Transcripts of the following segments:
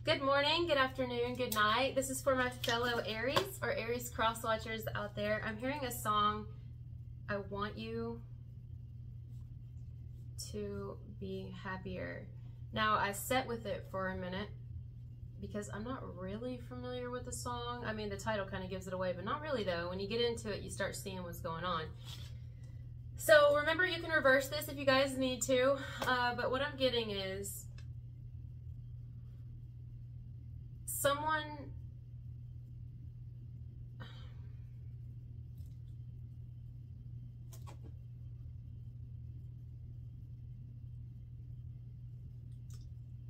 Good morning, good afternoon, good night. This is for my fellow Aries or Aries cross watchers out there. I'm hearing a song, I want you to be happier. Now, I sat with it for a minute because I'm not really familiar with the song. I mean, the title kind of gives it away, but not really though. When you get into it, you start seeing what's going on. So remember, you can reverse this if you guys need to, but what I'm getting is someone,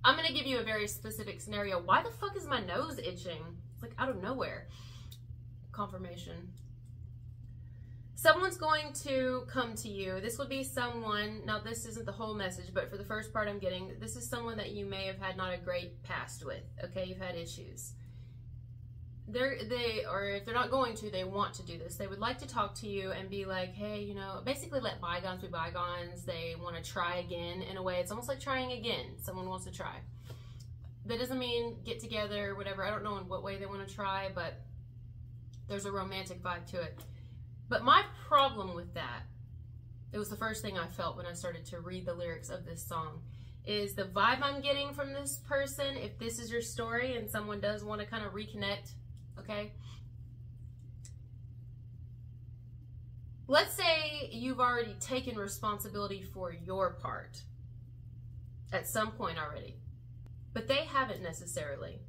I'm going to give you a very specific scenario. Why the fuck is my nose itching? It's like out of nowhere. Confirmation. Someone's going to come to you. This would be someone, now this isn't the whole message, but for the first part I'm getting, this is someone that you may have had not a great past with, okay? You've had issues. Or if they're not going to, they want to do this. They would like to talk to you and be like, hey, you know, basically let bygones be bygones. They want to try again in a way. It's almost like trying again. Someone wants to try. That doesn't mean get together, whatever. I don't know in what way they want to try, but there's a romantic vibe to it. But my problem with that, it was the first thing I felt when I started to read the lyrics of this song, is the vibe I'm getting from this person. If this is your story and someone does want to kind of reconnect, okay? Let's say you've already taken responsibility for your part at some point already, but they haven't necessarily.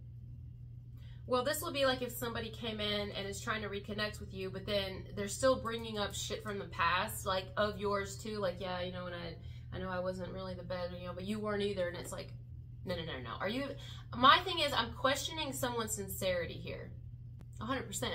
Well, this will be like if somebody came in and is trying to reconnect with you, but then they're still bringing up shit from the past, like of yours too. Like, yeah, you know, and I know I wasn't really the best, you know, but you weren't either. And it's like, no. Are you? My thing is, I'm questioning someone's sincerity here, 100%.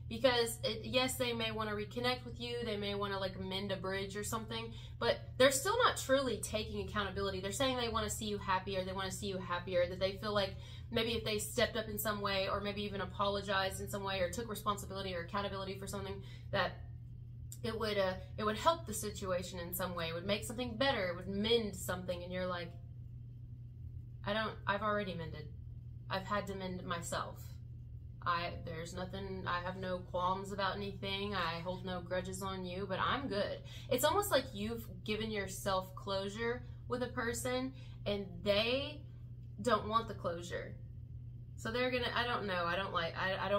Because yes, they may want to reconnect with you. They may want to like mend a bridge or something, but they're still not truly taking accountability. They're saying they want to see you happier. They want to see you happier, that they feel like maybe if they stepped up in some way, or maybe even apologized in some way, or took responsibility or accountability for something, that it would help the situation in some way. It would make something better. It would mend something. And you're like, I've already mended. I've had to mend myself. There's nothing, I have no qualms about anything. I hold no grudges on you, but I'm good. It's almost like you've given yourself closure with a person and they don't want the closure. So they're gonna, I don't know, I don't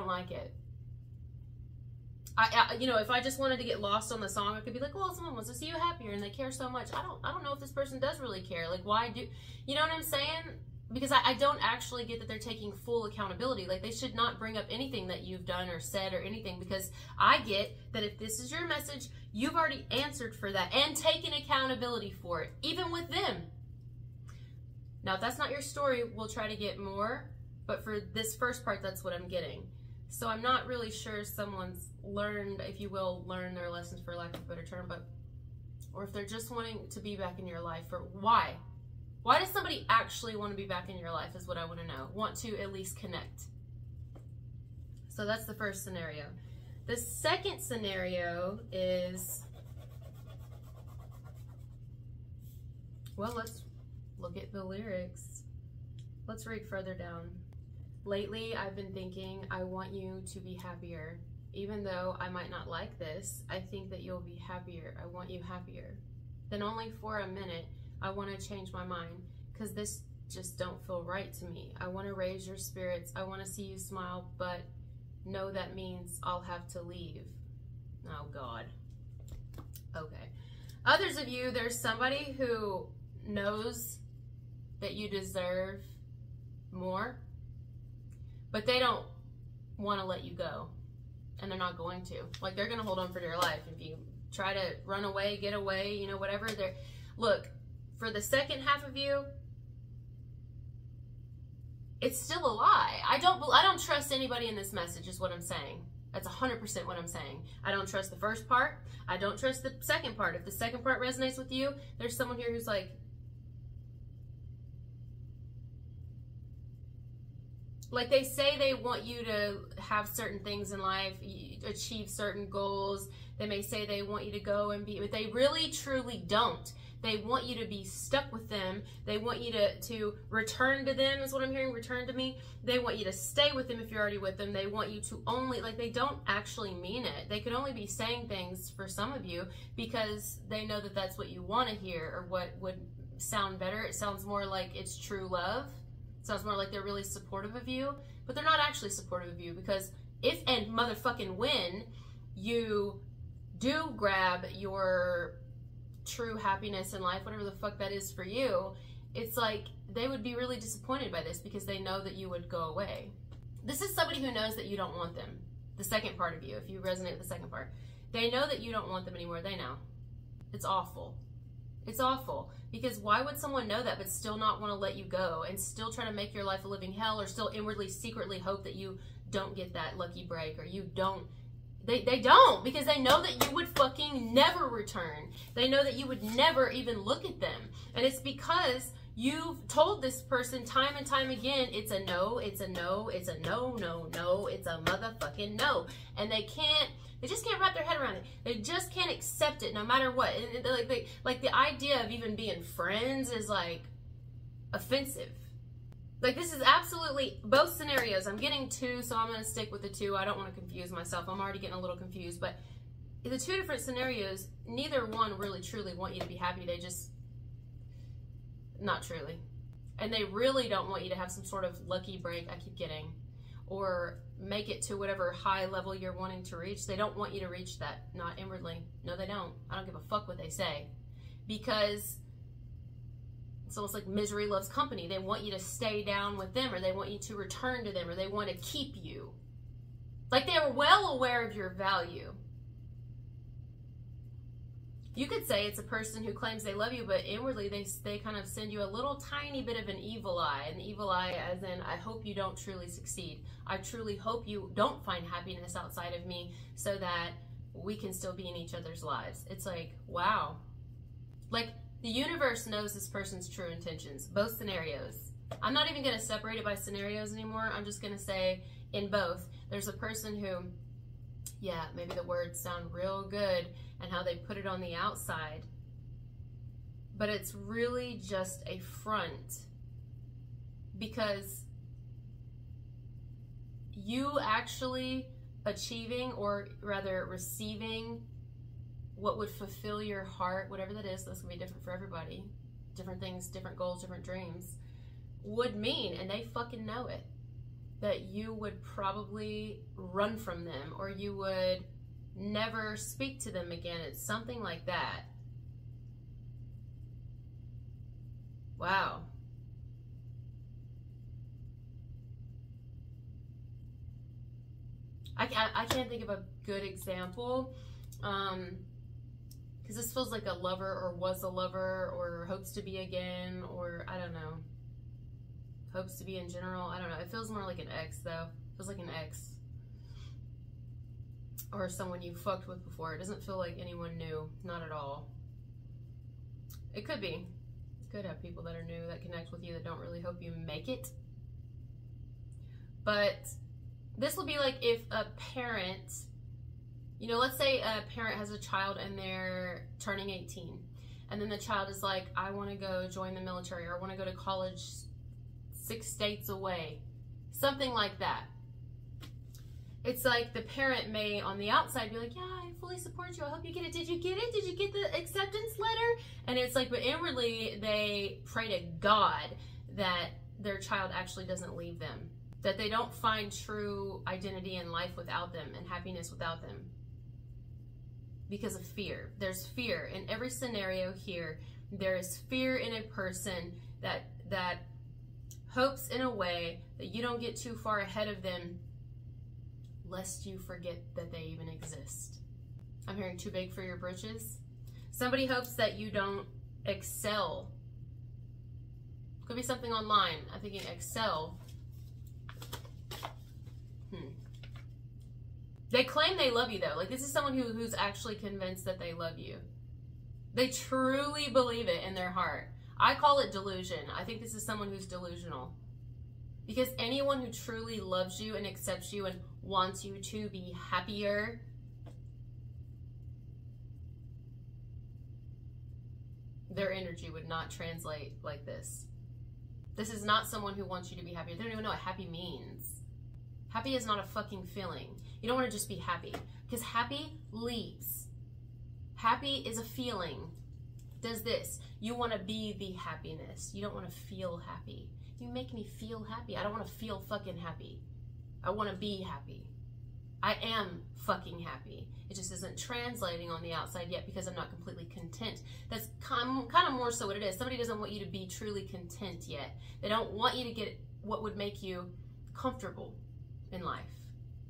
like it. You know, if I just wanted to get lost on the song, I could be like, well, someone wants to see you happier and they care so much. I don't know if this person does really care. Like, why do, you know what I'm saying? Because I don't actually get that they're taking full accountability. Like, they should not bring up anything that you've done or said or anything, because I get that if this is your message, you've already answered for that and taken accountability for it, even with them. Now, if that's not your story, we'll try to get more, but for this first part, that's what I'm getting. So I'm not really sure someone's learned, if you will, learn their lessons, for lack of a better term, but, or if they're just wanting to be back in your life. Or why? Why does somebody actually want to be back in your life is what I want to know. Want to at least connect. So that's the first scenario. The second scenario is, well, let's look at the lyrics. Let's read further down. Lately, I've been thinking, I want you to be happier. Even though I might not like this, I think that you'll be happier. I want you happier. Then only for a minute, I want to change my mind, because this just don't feel right to me. I want to raise your spirits. I want to see you smile, but no, that means I'll have to leave. Oh, God. Okay. Others of you, there's somebody who knows that you deserve more, but they don't want to let you go, and they're not going to. Like, they're going to hold on for dear life. If you try to run away, get away, you know, whatever, look, for the second half of you, it's still a lie. I don't trust anybody in this message, is what I'm saying. That's 100% what I'm saying. I don't trust the first part. I don't trust the second part. If the second part resonates with you, there's someone here who's like they say they want you to have certain things in life, achieve certain goals. They may say they want you to go and be, but they really truly don't. They want you to be stuck with them. They want you to return to them, is what I'm hearing, return to me. They want you to stay with them if you're already with them. They want you to only, like, they don't actually mean it. They could only be saying things for some of you because they know that that's what you want to hear, or what would sound better. It sounds more like it's true love. It sounds more like they're really supportive of you, but they're not actually supportive of you, because if and motherfucking when you do grab your true happiness in life, whatever the fuck that is for you, it's like they would be really disappointed by this because they know that you would go away. This is somebody who knows that you don't want them. The second part of you, if you resonate with the second part, they know that you don't want them anymore. They know. It's awful. It's awful, because why would someone know that but still not want to let you go and still try to make your life a living hell, or still inwardly, secretly hope that you don't get that lucky break, or you don't. They don't, because they know that you would fucking never return. They know that you would never even look at them. And it's because you've told this person time and time again, it's a no, it's a no, it's a no, no, no, it's a motherfucking no. And they just can't wrap their head around it. They just can't accept it no matter what. And like the idea of even being friends is like offensive. Like, this is absolutely both scenarios. I'm getting two, so I'm going to stick with the two. I don't want to confuse myself. I'm already getting a little confused. But the two different scenarios, neither one really truly want you to be happy. They just, not truly. And they really don't want you to have some sort of lucky break, I keep getting, or make it to whatever high level you're wanting to reach. They don't want you to reach that, not inwardly. No, they don't. I don't give a fuck what they say. Because it's almost like misery loves company. They want you to stay down with them, or they want you to return to them, or they want to keep you. Like, they are well aware of your value. You could say it's a person who claims they love you, but inwardly they kind of send you a little tiny bit of an evil eye. An evil eye as in, I hope you don't truly succeed. I truly hope you don't find happiness outside of me so that we can still be in each other's lives. It's like, wow. Like, the universe knows this person's true intentions, both scenarios. I'm not even going to separate it by scenarios anymore. I'm just going to say in both. There's a person who, yeah, maybe the words sound real good and how they put it on the outside, but it's really just a front, because you actually achieving, or rather receiving, what would fulfill your heart, whatever that is, that's gonna be different for everybody, different things, different goals, different dreams, would mean, and they fucking know it, that you would probably run from them, or you would never speak to them again. It's something like that. Wow. I can't think of a good example, because this feels like a lover, or was a lover, or hopes to be again, or I don't know, hopes to be in general. I don't know. It feels more like an ex, though. It feels like an ex, or someone you fucked with before. It doesn't feel like anyone new, not at all. It could be. It could have people that are new that connect with you that don't really hope you make it. But this will be like if a parent, you know, let's say a parent has a child and they're turning 18, and then the child is like, I want to go join the military, or I want to go to college 6 states away, something like that. It's like the parent may on the outside be like, yeah, I fully support you, I hope you get it. Did you get it? Did you get the acceptance letter? And it's like, but inwardly they pray to God that their child actually doesn't leave them, that they don't find true identity in life without them and happiness without them, because of fear. There's fear in every scenario here. There is fear in a person that hopes in a way that you don't get too far ahead of them, lest you forget that they even exist. I'm hearing too big for your britches. Somebody hopes that you don't excel. Could be something online. I'm thinking excel. They claim they love you, though. Like, this is someone who's actually convinced that they love you. They truly believe it in their heart. I call it delusion. I think this is someone who's delusional. Because anyone who truly loves you and accepts you and wants you to be happier, their energy would not translate like this. This is not someone who wants you to be happy. They don't even know what happy means. Happy is not a fucking feeling. You don't want to just be happy, because happy leaves. Happy is a feeling. Does this. You want to be the happiness. You don't want to feel happy. You make me feel happy. I don't want to feel fucking happy. I want to be happy. I am fucking happy. It just isn't translating on the outside yet because I'm not completely content. That's kind of more so what it is. Somebody doesn't want you to be truly content yet. They don't want you to get what would make you comfortable in life.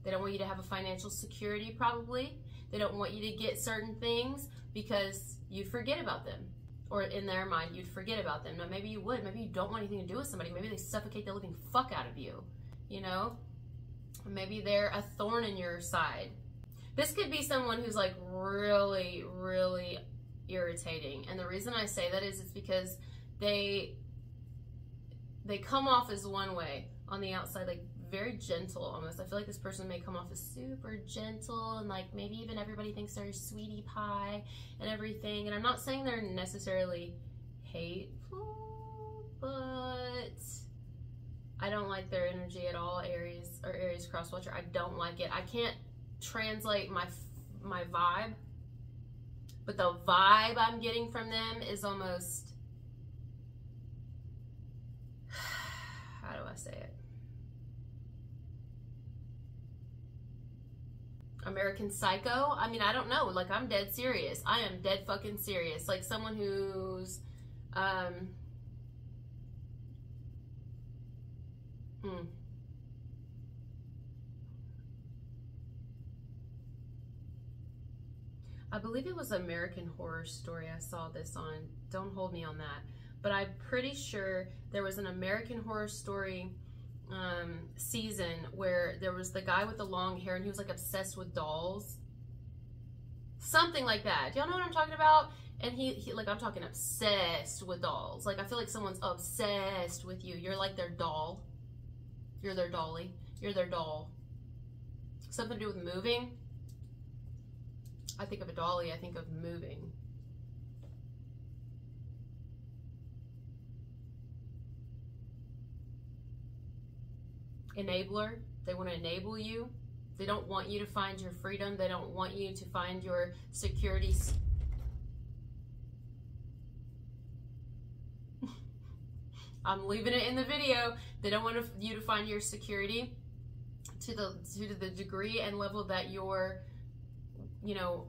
They don't want you to have a financial security, probably. They don't want you to get certain things because you forget about them. Or in their mind, you'd forget about them. Now, maybe you would. Maybe you don't want anything to do with somebody. Maybe they suffocate the living fuck out of you. You know? Maybe they're a thorn in your side. This could be someone who's like really, really irritating. And the reason I say that is it's because they come off as one way on the outside, like very gentle almost. I feel like this person may come off as super gentle and like maybe even everybody thinks they're a sweetie pie and everything. And I'm not saying they're necessarily hateful, but I don't like their energy at all, Aries or Aries cross-watcher. I don't like it. I can't translate my vibe, but the vibe I'm getting from them is almost, how do I say it? American Psycho? I mean, I don't know. Like, I'm dead serious. I am dead fucking serious. Like, someone who's, I believe it was American Horror Story I saw this on. Don't hold me on that. But I'm pretty sure there was an American Horror Story season where there was the guy with the long hair and he was like obsessed with dolls. Something like that. Do y'all know what I'm talking about? And he like, I'm talking obsessed with dolls. Like, I feel like someone's obsessed with you. You're like their doll. You're their dolly. You're their doll. Something to do with moving. I think of a dolly, I think of moving. Enabler. They want to enable you. They don't want you to find your freedom. They don't want you to find your security. I'm leaving it in the video. They don't want you to find your security to the degree and level that you're, you know,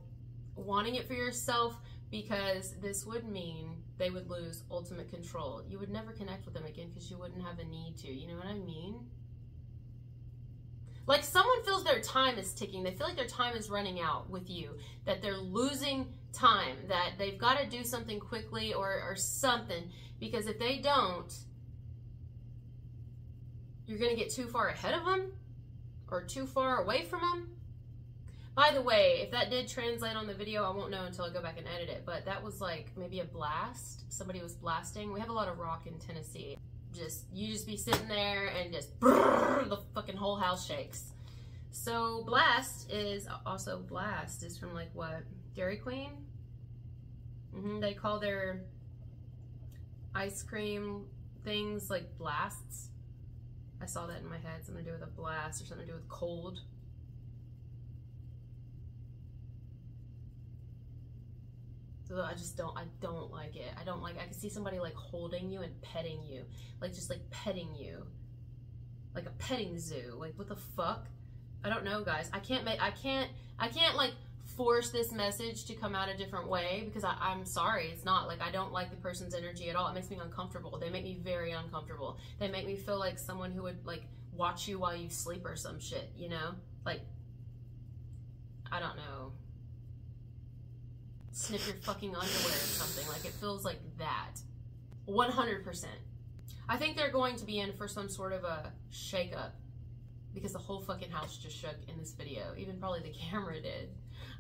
wanting it for yourself, because this would mean they would lose ultimate control. You would never connect with them again because you wouldn't have a need to. You know what I mean? Like, someone feels their time is ticking. They feel like their time is running out with you, that they're losing time, that they've got to do something quickly or something, because if they don't, you're going to get too far ahead of them or too far away from them. By the way, if that did translate on the video, I won't know until I go back and edit it, but that was like maybe a blast. Somebody was blasting. We have a lot of rock in Tennessee. You just be sitting there and just brrr, the fucking whole house shakes. So blast is from like what? Dairy Queen? They call their ice cream things like blasts. I saw that in my head. Something to do with a blast or something to do with cold. So I don't like it. I can see somebody like holding you and petting you. Like, just like petting you. Like a petting zoo. Like, what the fuck? I don't know, guys. I can't like force this message to come out a different way, because I'm sorry. It's not like, I don't like the person's energy at all. It makes me uncomfortable. They make me very uncomfortable. They make me feel like someone who would like watch you while you sleep or some shit, you know? Like, I don't know. Sniff your fucking underwear or something. Like, it feels like that. 100%. I think they're going to be in for some sort of a shake-up, because the whole fucking house just shook in this video. Even probably the camera did.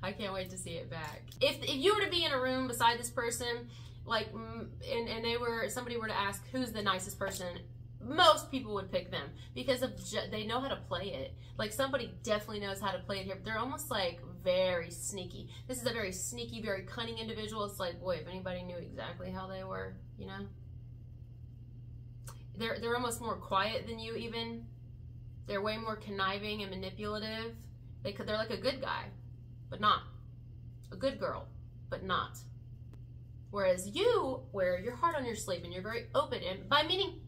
I can't wait to see it back. If you were to be in a room beside this person, like, and somebody were to ask who's the nicest person most people would pick them because they know how to play it. Like, somebody definitely knows how to play it here. But they're almost like very sneaky. This is a very sneaky, very cunning individual. It's like, boy, if anybody knew exactly how they were, you know? They're almost more quiet than you even. They're way more conniving and manipulative. They're like a good guy, but not. A good girl, but not. Whereas you wear your heart on your sleeve and you're very open. And by meaning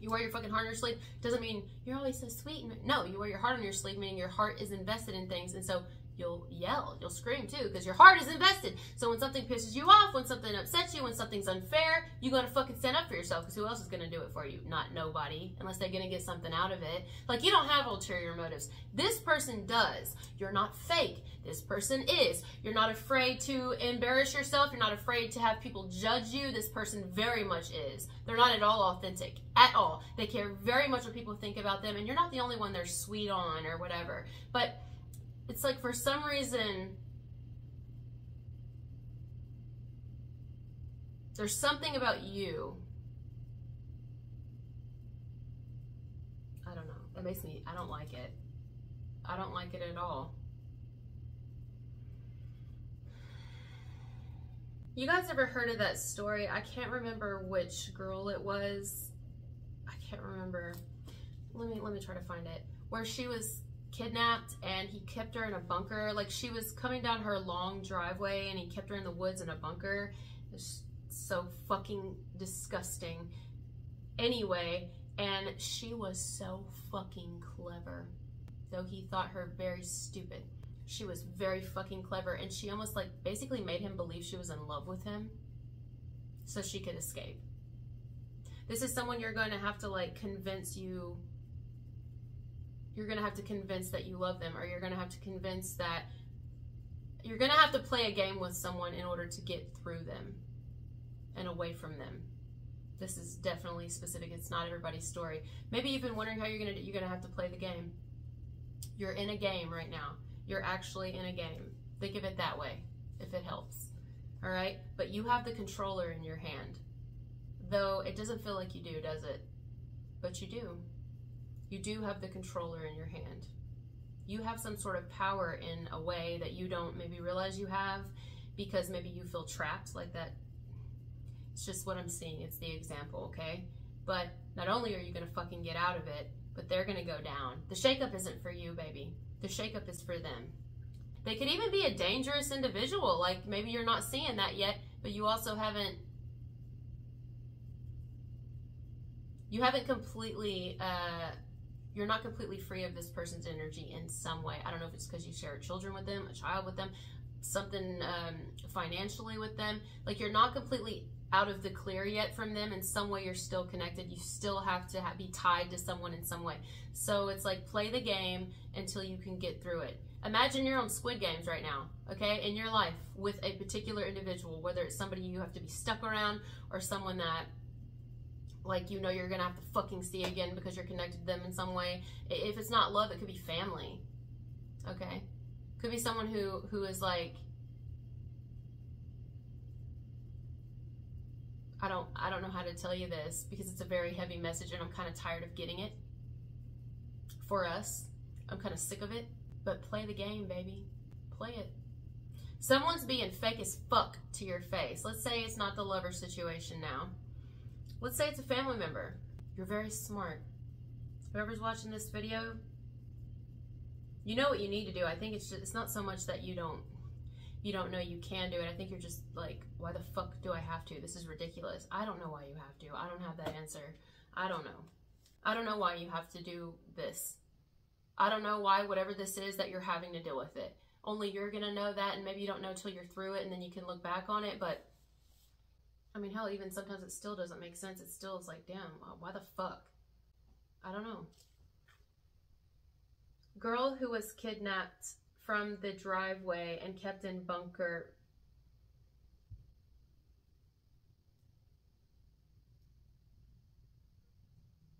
you wear your fucking heart on your sleeve doesn't mean you're always so sweet. No, you wear your heart on your sleeve, meaning your heart is invested in things. And so you'll yell, you'll scream too, because your heart is invested. So when something pisses you off, when something upsets you, when something's unfair, you gotta fucking stand up for yourself, because who else is gonna do it for you? Not nobody, unless they're gonna get something out of it. Like, you don't have ulterior motives. This person does. You're not fake. This person is. You're not afraid to embarrass yourself. You're not afraid to have people judge you. This person very much is. They're not at all authentic. At all. They care very much what people think about them, and you're not the only one they're sweet on or whatever. But it's like, for some reason, there's something about you. I don't know. It makes me, I don't like it. I don't like it at all. You guys ever heard of that story? I can't remember which girl it was. I can't remember. Let me try to find it. Where she was kidnapped and he kept her in a bunker. Like, she was coming down her long driveway and he kept her in the woods in a bunker. It's so fucking disgusting. Anyway, and she was so fucking clever. Though he thought her very stupid. She was very fucking clever, and she almost like basically made him believe she was in love with him so she could escape. This is someone you're going to have to like convince you. You're going to have to convince that you love them, or you're going to have to convince that you're going to have to play a game with someone in order to get through them and away from them. This is definitely specific. It's not everybody's story. Maybe you've been wondering how you're going to have to play the game. You're in a game right now. You're actually in a game. Think of it that way, if it helps. All right? But you have the controller in your hand. Though it doesn't feel like you do, does it? But you do. You do have the controller in your hand. You have some sort of power in a way that you don't maybe realize you have, because maybe you feel trapped like that. It's just what I'm seeing. It's the example, okay? But not only are you going to fucking get out of it, but they're going to go down. The shakeup isn't for you, baby. The shakeup is for them. They could even be a dangerous individual. Like, maybe you're not seeing that yet, but you also haven't completely, you're not completely free of this person's energy in some way. I don't know if it's because you share children with them, a child with them, something financially with them. Like, you're not completely out of the clear yet from them. In some way you're still connected. You still have to be tied to someone in some way. So it's like, play the game until you can get through it. Imagine you're on Squid Games right now, okay, in your life with a particular individual, whether it's somebody you have to be stuck around or someone that, like, you know, you're gonna have to fucking see again because you're connected to them in some way. If it's not love, it could be family, okay? Could be someone who is like, I don't know how to tell you this because it's a very heavy message and I'm kind of tired of getting it. For us, I'm kind of sick of it, but play the game, baby. Play it. Someone's being fake as fuck to your face. Let's say it's not the lover situation now. Let's say it's a family member. You're very smart. Whoever's watching this video, you know what you need to do. I think it's not so much that you don't know you can do it. I think you're just like, why the fuck do I have to? This is ridiculous. I don't know why you have to. I don't have that answer. I don't know. I don't know why you have to do this. I don't know why whatever this is that you're having to deal with it. Only you're going to know that, and maybe you don't know till you're through it and then you can look back on it. But I mean, hell, even sometimes it still doesn't make sense. It still is like, damn, why the fuck? I don't know. Girl who was kidnapped from the driveway and kept in bunker.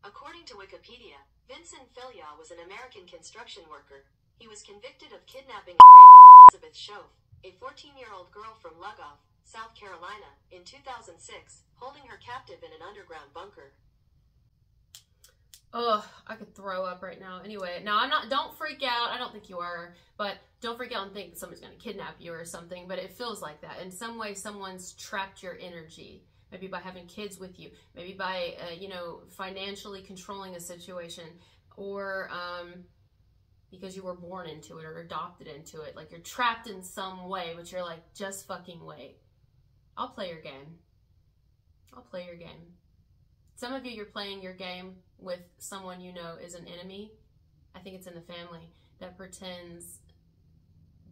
According to Wikipedia, Vincent Filya was an American construction worker. He was convicted of kidnapping and raping Elizabeth Shove, a 14-year-old girl from Lugoff, South Carolina, in 2006, holding her captive in an underground bunker. Ugh, I could throw up right now. Anyway, now don't freak out. I don't think you are, but don't freak out and think somebody's going to kidnap you or something, but it feels like that. In some way, someone's trapped your energy. Maybe by having kids with you, maybe by, financially controlling a situation, or because you were born into it or adopted into it. Like, you're trapped in some way, but you're like, just fucking wait. I'll play your game. I'll play your game. Some of you, you're playing your game with someone you know is an enemy. I think it's in the family that pretends,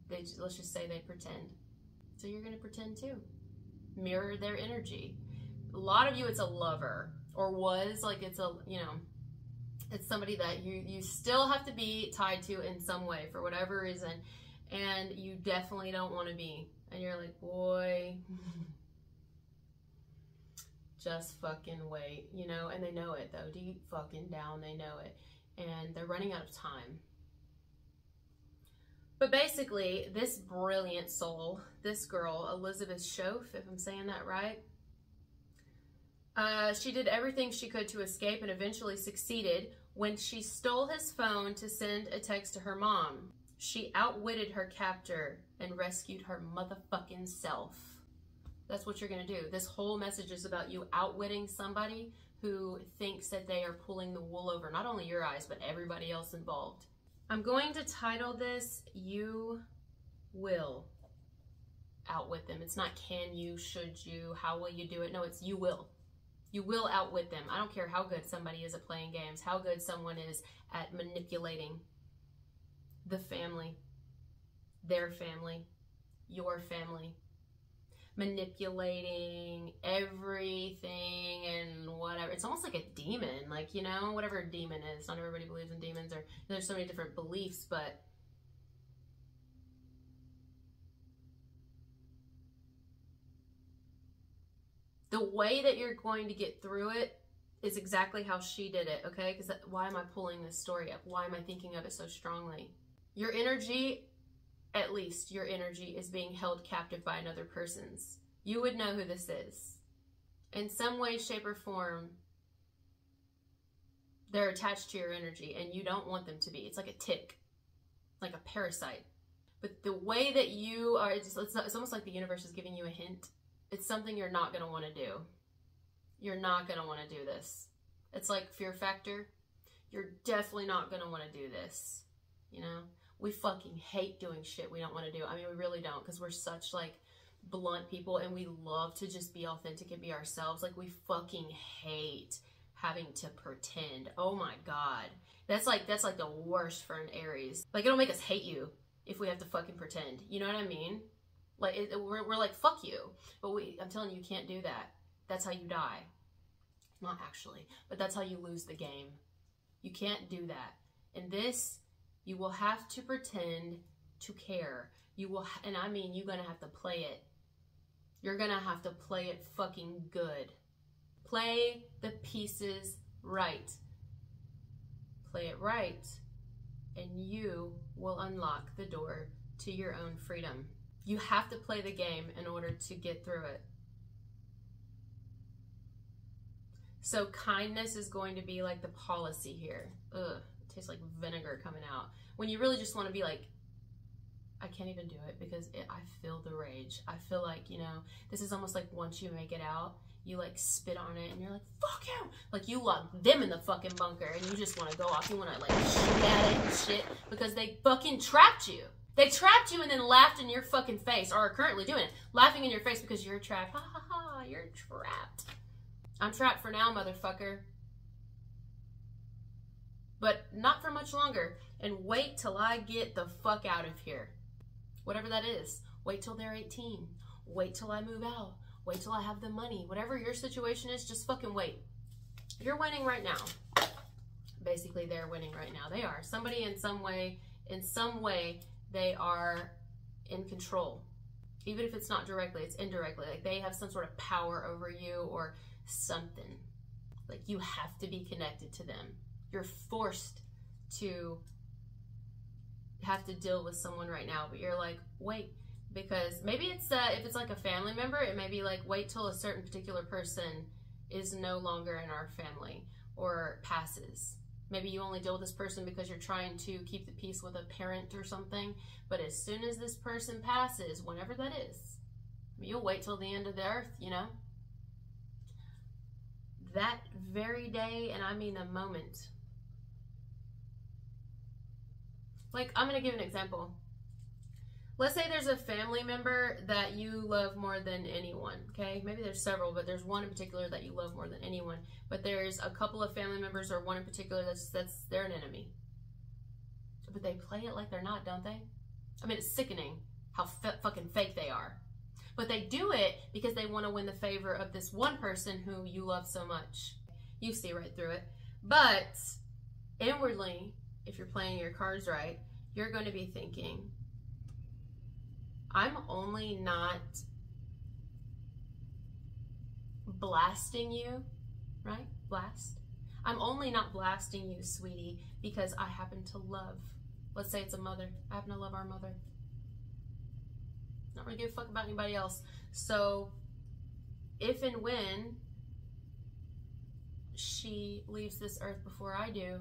let's just say they pretend. So you're going to pretend too. Mirror their energy. A lot of you, it's a lover, or was, like, it's a, it's somebody that you still have to be tied to in some way for whatever reason, and you definitely don't want to be. And you're like, boy, just fucking wait, and they know it though, deep fucking down, they know it, and they're running out of time. But basically, this brilliant soul, this girl, Elizabeth Shoaf, if I'm saying that right, she did everything she could to escape and eventually succeeded when she stole his phone to send a text to her mom. She outwitted her captor and rescued her motherfucking self. That's what you're going to do. This whole message is about you outwitting somebody who thinks that they are pulling the wool over not only your eyes, but everybody else involved. I'm going to title this, You Will Outwit Them. It's not can you, should you, how will you do it? No, it's you will. You will outwit them. I don't care how good somebody is at playing games, how good someone is at manipulating the family, their family, your family, manipulating everything and whatever. It's almost like a demon, like, whatever a demon is. Not everybody believes in demons, or there's so many different beliefs, but the way that you're going to get through it is exactly how she did it, okay? Because why am I pulling this story up? Why am I thinking of it so strongly? Your energy, at least your energy, is being held captive by another person's. You would know who this is. In some way, shape, or form, they're attached to your energy, and you don't want them to be. It's like a tick, like a parasite. But the way that you are, it's almost like the universe is giving you a hint. It's something you're not going to want to do. You're not going to want to do this. It's like fear factor. You're definitely not going to want to do this. We fucking hate doing shit we don't want to do. I mean, we really don't, because we're such, like, blunt people, and we love to just be authentic and be ourselves. Like, we fucking hate having to pretend. Oh my God. That's like the worst for an Aries. Like, it'll make us hate you if we have to fucking pretend. You know what I mean? Like, we're like, fuck you. But I'm telling you, you can't do that. That's how you die. Not actually, but that's how you lose the game. You can't do that. In this, you will have to pretend to care. You will, and I mean, you're going to have to play it. You're going to have to play it fucking good. Play the pieces right. Play it right, and you will unlock the door to your own freedom. You have to play the game in order to get through it. So kindness is going to be like the policy here. Ugh, it tastes like vinegar coming out. When you really just want to be like, I can't even do it because I feel the rage. I feel like, this is almost like once you make it out, you like spit on it and you're like, fuck him. Like, you lock them in the fucking bunker and you just want to go off. You want to like shoot at it and shit because they fucking trapped you. They trapped you and then laughed in your fucking face, or are currently doing it. Laughing in your face because you're trapped. Ha ha ha, you're trapped. I'm trapped for now, motherfucker. But not for much longer. And wait till I get the fuck out of here. Whatever that is. Wait till they're 18. Wait till I move out. Wait till I have the money. Whatever your situation is, just fucking wait. You're winning right now. Basically, they're winning right now. They are. Somebody in some way, they are in control. Even if it's not directly, it's indirectly. Like, they have some sort of power over you or something. Like, you have to be connected to them. You're forced to have to deal with someone right now, but you're like, wait, because maybe it's if it's like a family member, it may be like, wait till a certain particular person is no longer in our family or passes. Maybe you only deal with this person because you're trying to keep the peace with a parent or something. But as soon as this person passes, whenever that is, you'll wait till the end of the earth, you know? That very day, and I mean the moment. Like, I'm going to give an example. Let's say there's a family member that you love more than anyone, okay? Maybe there's several, but there's one in particular that you love more than anyone. But there's a couple of family members or one in particular they're an enemy. But they play it like they're not, don't they? I mean, it's sickening how fucking fake they are. But they do it because they want to win the favor of this one person who you love so much. You see right through it. But inwardly, if you're playing your cards right, you're going to be thinking, I'm only not blasting you, right? Blast. I'm only not blasting you, sweetie, because I happen to love. Let's say it's a mother. I happen to love our mother. Not really give a fuck about anybody else. So if and when she leaves this earth before I do,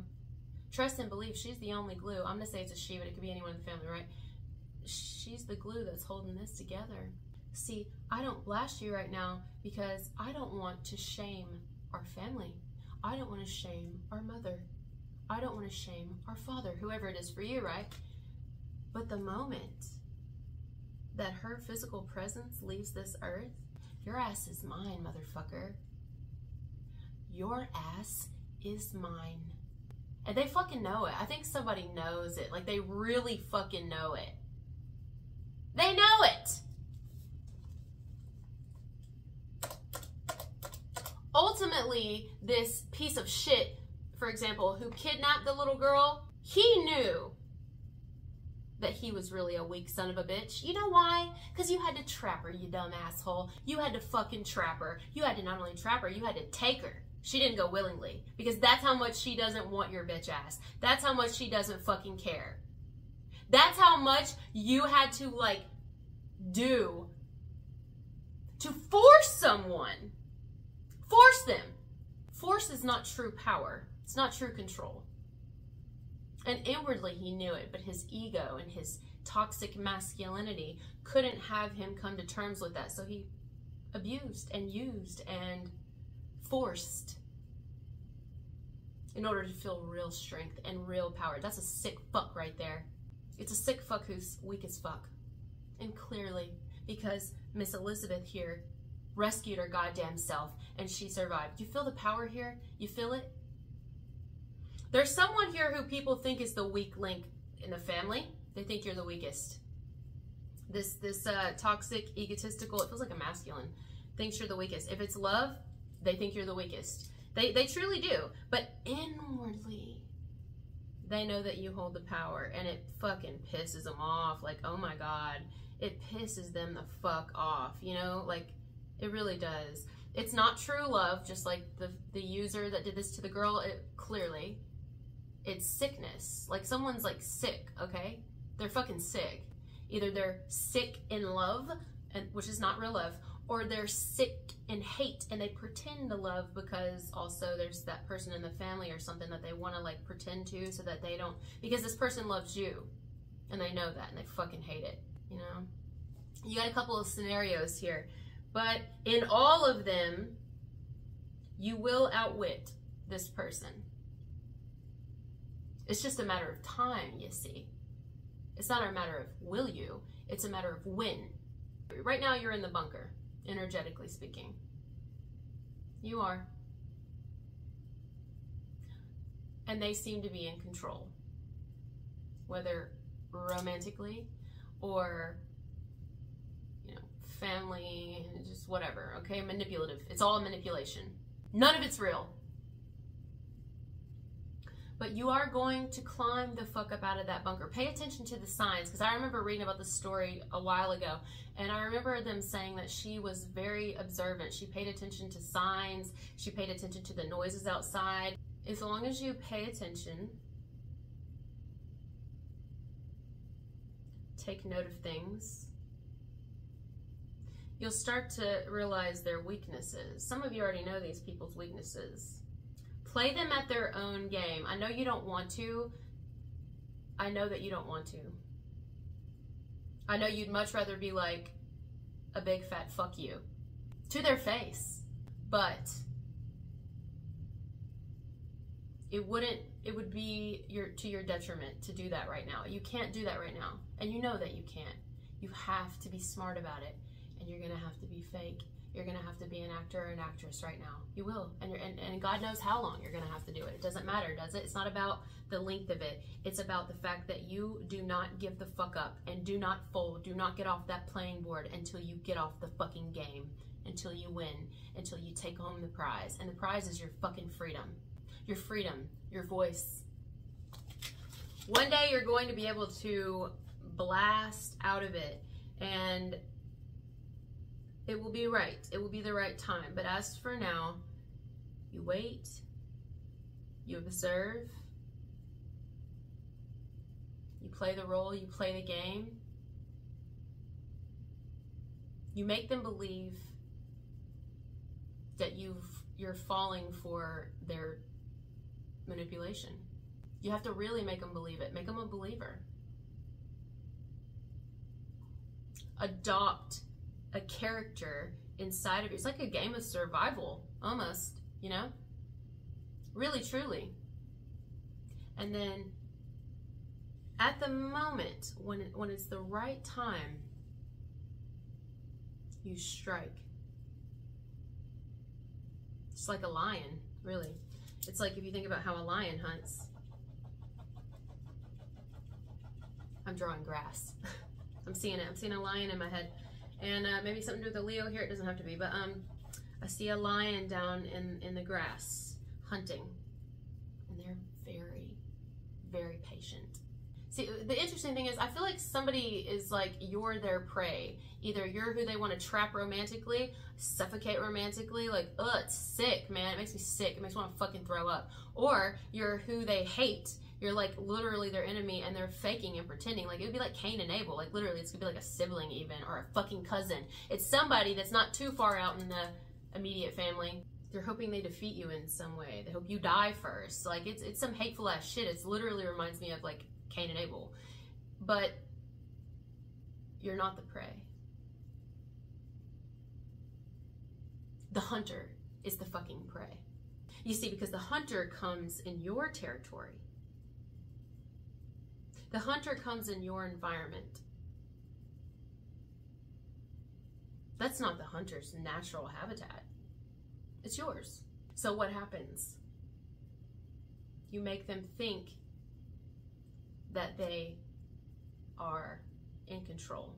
trust and believe she's the only glue. I'm going to say it's a she, but it could be anyone in the family, right? She's the glue that's holding this together. See, I don't blast you right now because I don't want to shame our family. I don't want to shame our mother. I don't want to shame our father, whoever it is for you, right? But the moment that her physical presence leaves this earth, your ass is mine, motherfucker. Your ass is mine. And they fucking know it. I think somebody knows it. Like, they really fucking know it. They know it. Ultimately, this piece of shit, for example, who kidnapped the little girl, he knew that he was really a weak son of a bitch. You know why? Because you had to trap her, you dumb asshole. You had to fucking trap her. You had to not only trap her, you had to take her. She didn't go willingly. Because that's how much she doesn't want your bitch ass. That's how much she doesn't fucking care. That's how much you had to, like, do to force someone. Force them. Force is not true power. It's not true control. And inwardly he knew it, but his ego and his toxic masculinity couldn't have him come to terms with that. So he abused and used and forced in order to feel real strength and real power. That's a sick fuck right there. It's a sick fuck who's weak as fuck. And clearly, because Miss Elizabeth here rescued her goddamn self and she survived. You feel the power here? You feel it? There's someone here who people think is the weak link in the family. They think you're the weakest. This toxic, egotistical, it feels like a masculine, thinks you're the weakest. If it's love, they think you're the weakest. They truly do. But inwardly, they know that you hold the power, and it fucking pisses them off. Like, oh my God, it pisses them the fuck off, you know? Like, it really does. It's not true love, just like the user that did this to the girl, clearly. It's sickness. Like, someone's like sick, okay? They're fucking sick. Either they're sick in love, which is not real love, or they're sick in hate and they pretend to love because also there's that person in the family or something that they want to like pretend to so that they don't, because this person loves you and they know that and they fucking hate it, you know? You got a couple of scenarios here, but in all of them, you will outwit this person. It's just a matter of time, you see. It's not a matter of will you, it's a matter of when. Right now you're in the bunker, energetically speaking. You are. And they seem to be in control. Whether romantically or, you know, family, just whatever, okay? Manipulative. It's all manipulation. None of it's real. But you are going to climb the fuck up out of that bunker. Pay attention to the signs, because I remember reading about this story a while ago, and I remember them saying that she was very observant. She paid attention to signs. She paid attention to the noises outside. As long as you pay attention, take note of things, you'll start to realize their weaknesses. Some of you already know these people's weaknesses. Play them at their own game. I know you don't want to. I know that you don't want to. I know you'd much rather be like a big fat fuck you to their face, but it would be to your detriment to do that right now. You can't do that right now, and you know that you can't. You have to be smart about it, and you're gonna have to be fake. You're gonna have to be an actor or an actress right now. You will, and God knows how long you're gonna have to do it. It doesn't matter, does it? It's not about the length of it. It's about the fact that you do not give the fuck up and do not fold. Do not get off that playing board until you get off the fucking game, until you win, until you take home the prize. And the prize is your fucking freedom. Your freedom, your voice. One day you're going to be able to blast out of it, and it will be right. It will be the right time. But as for now, you wait, you observe, you play the role, you play the game. You make them believe that you're falling for their manipulation. You have to really make them believe it. Make them a believer. Adopt a character inside of you. It's like a game of survival, almost, you know? Really, truly. And then at the moment, when it's the right time, you strike. It's like a lion, really. It's like if you think about how a lion hunts. I'm drawing grass. I'm seeing it. I'm seeing a lion in my head. And maybe something to do with the Leo here. It doesn't have to be. But I see a lion down in the grass hunting. And they're very, very patient. See, the interesting thing is I feel like somebody is like, you're their prey. Either you're who they want to trap romantically, suffocate romantically, like, ugh, it's sick, man. It makes me sick. It makes me want to fucking throw up. Or you're who they hate. You're like literally their enemy, and they're faking and pretending. Like it would be like Cain and Abel. Like literally, it's gonna be like a sibling even, or a fucking cousin. It's somebody that's not too far out in the immediate family. They're hoping they defeat you in some way. They hope you die first. Like it's some hateful ass shit. It's literally reminds me of like Cain and Abel. But you're not the prey. The hunter is the fucking prey. You see, because the hunter comes in your territory. The hunter comes in your environment. That's not the hunter's natural habitat. It's yours. So what happens? You make them think that they are in control.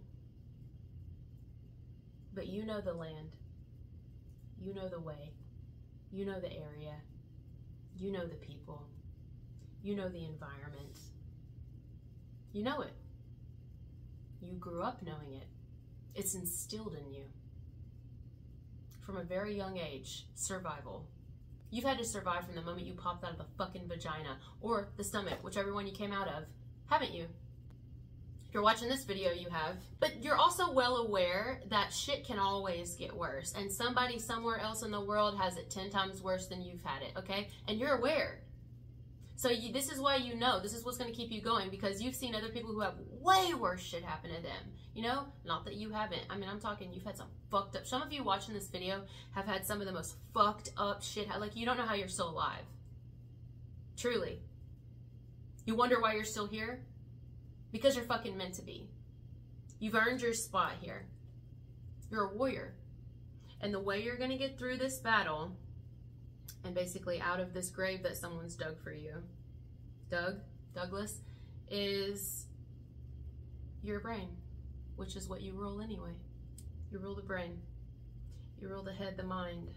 But you know the land. You know the way. You know the area. You know the people. You know the environment. You know it. You grew up knowing it. It's instilled in you. From a very young age, survival. You've had to survive from the moment you popped out of the fucking vagina or the stomach, whichever one you came out of, haven't you? If you're watching this video, you have. But you're also well aware that shit can always get worse, and somebody somewhere else in the world has it 10 times worse than you've had it, okay? And you're aware. So this is why you know. This is what's going to keep you going, because you've seen other people who have way worse shit happen to them. You know? Not that you haven't. I mean, I'm talking you've had some fucked up... Some of you watching this video have had some of the most fucked up shit. Like, you don't know how you're still alive. Truly. You wonder why you're still here? Because you're fucking meant to be. You've earned your spot here. You're a warrior. And the way you're going to get through this battle... and basically out of this grave that someone's dug for you, Douglas, is your brain, which is what you rule anyway. You rule the brain. You rule the head, the mind.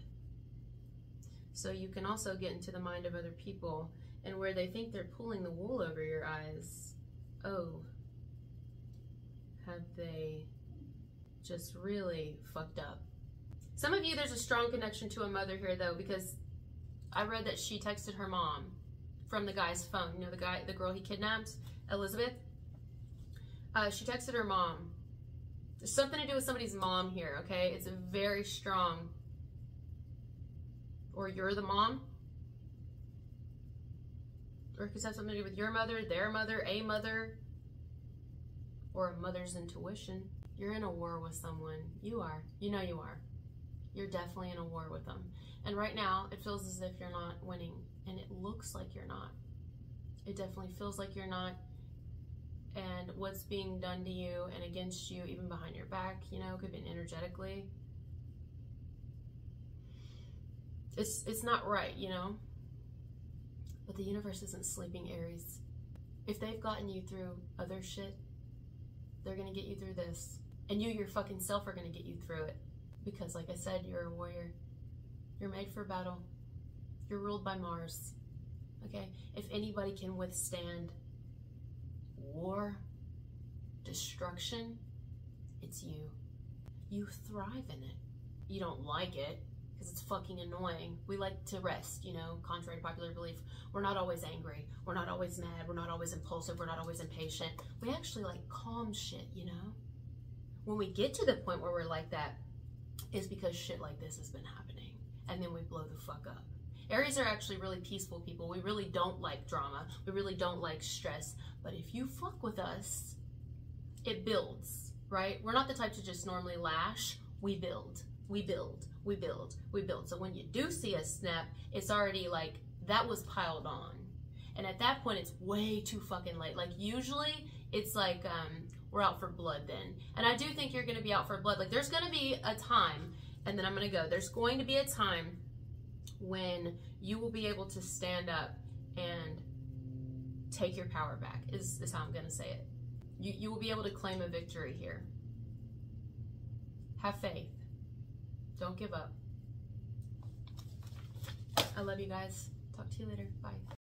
So you can also get into the mind of other people, and where they think they're pulling the wool over your eyes, oh, have they just really fucked up? Some of you, there's a strong connection to a mother here, though, because I read that she texted her mom from the guy's phone. You know, the girl he kidnapped, Elizabeth? She texted her mom. There's something to do with somebody's mom here, okay? It's a very strong... Or you're the mom. Or it could have something to do with your mother, their mother, a mother, or a mother's intuition. You're in a war with someone. You are. You know you are. You're definitely in a war with them. And right now, it feels as if you're not winning. And it looks like you're not. It definitely feels like you're not. And what's being done to you and against you, even behind your back, you know, could be energetically. It's not right, you know. But the universe isn't sleeping, Aries. If they've gotten you through other shit, they're gonna get you through this. And you, your fucking self, are gonna get you through it. Because, like I said, you're a warrior. You're made for battle. You're ruled by Mars. Okay? If anybody can withstand war, destruction, it's you. You thrive in it. You don't like it, because it's fucking annoying. We like to rest, you know, contrary to popular belief. We're not always angry. We're not always mad. We're not always impulsive. We're not always impatient. We actually like calm shit, you know? When we get to the point where we're like that, is because shit like this has been happening. And then we blow the fuck up. Aries are actually really peaceful people. We really don't like drama. We really don't like stress. But if you fuck with us, it builds, right? We're not the type to just normally lash. We build. We build. We build. We build. So when you do see us snap, it's already like, that was piled on. And at that point, it's way too fucking late. Like, usually, it's like, we're out for blood then. And I do think you're going to be out for blood. Like, there's going to be a time, and then I'm going to go, there's going to be a time when you will be able to stand up and take your power back, is how I'm going to say it. You will be able to claim a victory here. Have faith. Don't give up. I love you guys. Talk to you later. Bye.